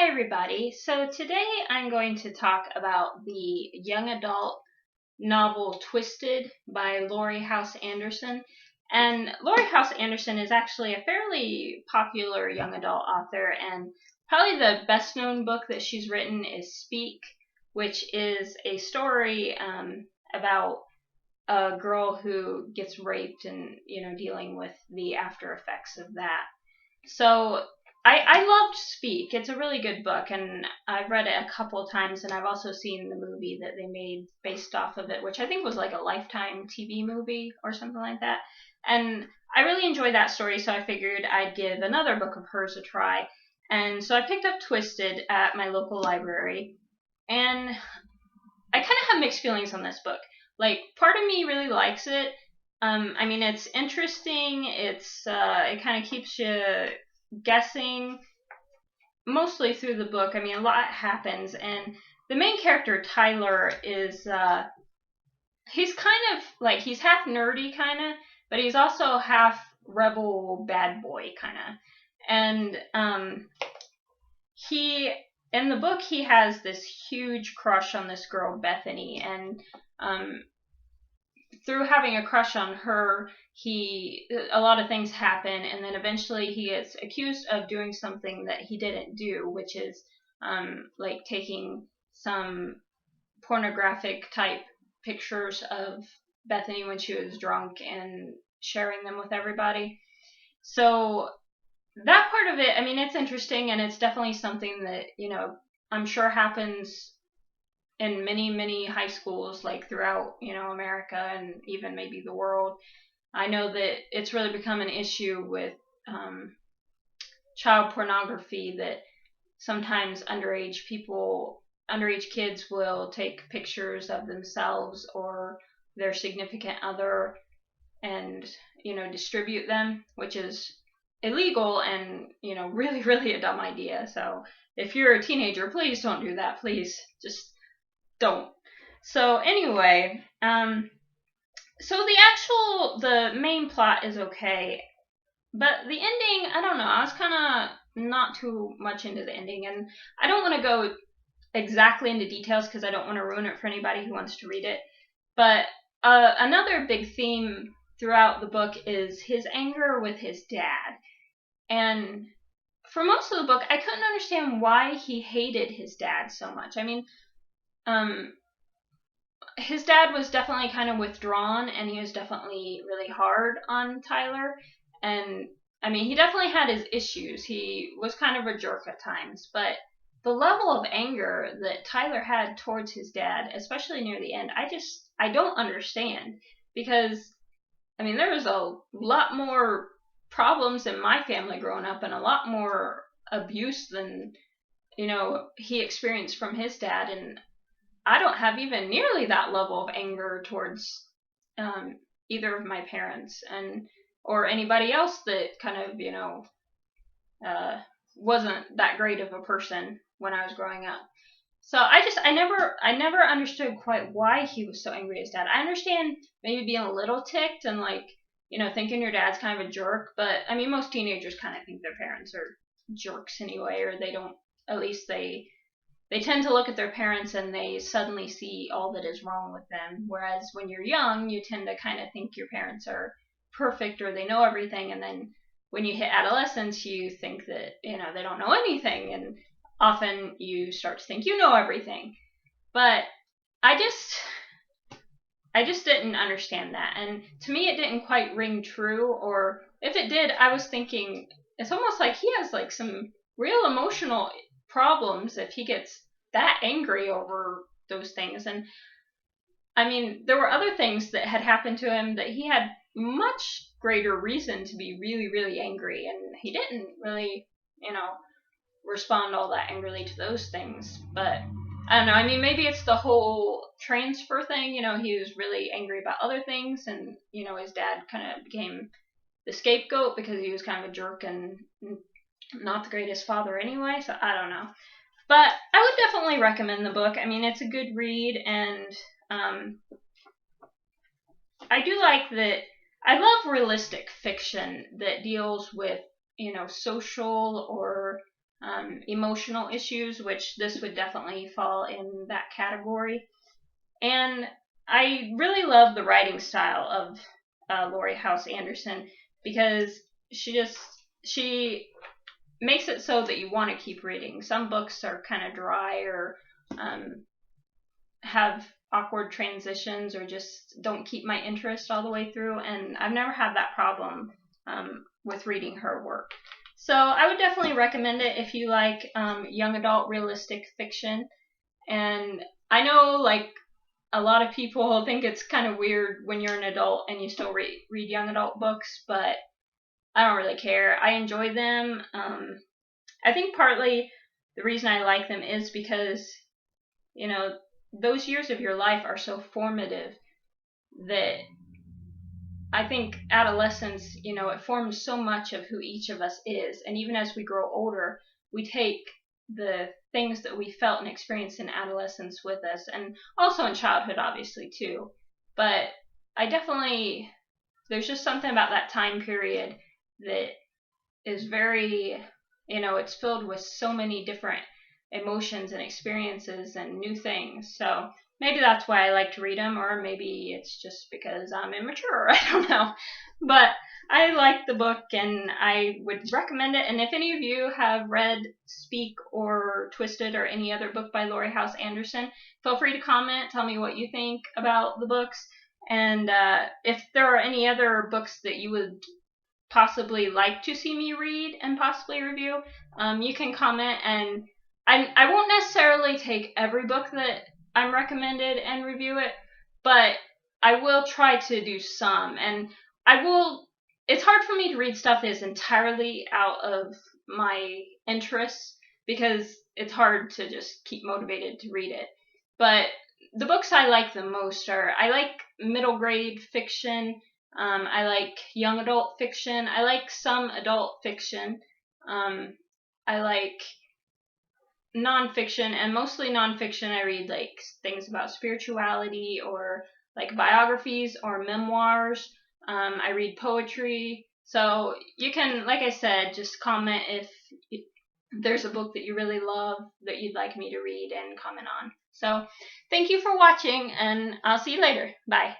Hi, everybody. So today I'm going to talk about the young adult novel Twisted by Laurie Halse Anderson. And Laurie Halse Anderson is actually a fairly popular young adult author, and probably the best known book that she's written is Speak, which is a story about a girl who gets raped and, dealing with the after effects of that. So I loved Speak. It's a really good book, and I've read it a couple times, and I've also seen the movie that they made based off of it, which I think was like a Lifetime TV movie or something like that. And I really enjoyed that story, so I figured I'd give another book of hers a try. And so I picked up Twisted at my local library, and I kind of have mixed feelings on this book. Like, part of me really likes it. It's interesting. It kind of keeps you guessing mostly through the book. A lot happens, and the main character Tyler is he's kind of like he's half nerdy kind of, but he's also half rebel bad boy kind of, and he in the book he has this huge crush on this girl Bethany, and through having a crush on her, a lot of things happen, and then eventually he gets accused of doing something that he didn't do, which is like taking some pornographic type pictures of Bethany when she was drunk and sharing them with everybody. So that part of it, it's interesting, and it's definitely something that I'm sure happens in many, many high schools, like throughout, America and even maybe the world. I know that it's really become an issue with child pornography, that sometimes underage kids will take pictures of themselves or their significant other and, distribute them, which is illegal and, really, really a dumb idea. So if you're a teenager, please don't do that. Please just don't. So anyway, so the main plot is okay, but the ending, I don't know. I was kind of not too much into the ending, and I don't want to go exactly into details because I don't want to ruin it for anybody who wants to read it. But another big theme throughout the book is his anger with his dad, and for most of the book, I couldn't understand why he hated his dad so much. His dad was definitely kind of withdrawn, and he was definitely really hard on Tyler. And he definitely had his issues. He was kind of a jerk at times, but the level of anger that Tyler had towards his dad, especially near the end, I don't understand, because there was a lot more problems in my family growing up, and a lot more abuse than he experienced from his dad, and I don't have even nearly that level of anger towards either of my parents, and or anybody else that kind of wasn't that great of a person when I was growing up. So I never understood quite why he was so angry at his dad. I understand maybe being a little ticked and thinking your dad's kind of a jerk, but most teenagers kind of think their parents are jerks anyway, or they don't. At least they tend to look at their parents and they suddenly see all that is wrong with them. Whereas when you're young, you tend to kind of think your parents are perfect or they know everything. And then when you hit adolescence, you think that, they don't know anything. And often you start to think you know everything. But I just didn't understand that. And to me, it didn't quite ring true. Or if it did, I was thinking it's almost like he has like some real emotional problems if he gets that angry over those things. And there were other things that had happened to him that he had much greater reason to be really, really angry, and he didn't really, respond all that angrily to those things. But I don't know, maybe it's the whole transfer thing. He was really angry about other things, and his dad kind of became the scapegoat because he was kind of a jerk and not the greatest father anyway. So I don't know, but I would definitely recommend the book. It's a good read, and I do like that. I love realistic fiction that deals with social or emotional issues, which this would definitely fall in that category. And I really love the writing style of Laurie Halse Anderson because she makes it so that you want to keep reading. Some books are kind of dry or um, have awkward transitions or just don't keep my interest all the way through, and I've never had that problem with reading her work. So I would definitely recommend it if you like young adult realistic fiction. And I know, like, a lot of people think it's kind of weird when you're an adult and you still read young adult books, but I don't really care. I enjoy them. I think partly the reason I like them is because, you know, those years of your life are so formative that I think adolescence, it forms so much of who each of us is. And even as we grow older, we take the things that we felt and experienced in adolescence with us, and also in childhood, obviously, too. But there's just something about that time period that is very, it's filled with so many different emotions and experiences and new things. So maybe that's why I like to read them, or maybe it's just because I'm immature. I don't know. But I like the book and I would recommend it. And if any of you have read Speak or Twisted or any other book by Laurie Halse Anderson, feel free to comment. Tell me what you think about the books. And if there are any other books that you would possibly like to see me read and possibly review, you can comment. And I won't necessarily take every book that I'm recommended and review it, but I will try to do some. And it's hard for me to read stuff that is entirely out of my interests because it's hard to just keep motivated to read it. But the books I like the most I like middle grade fiction. I like young adult fiction. I like some adult fiction. I like nonfiction, and mostly nonfiction. I read like things about spirituality or like biographies or memoirs. I read poetry. So you can, like I said, just comment if there's a book that you really love that you'd like me to read and comment on. So thank you for watching, and I'll see you later. Bye.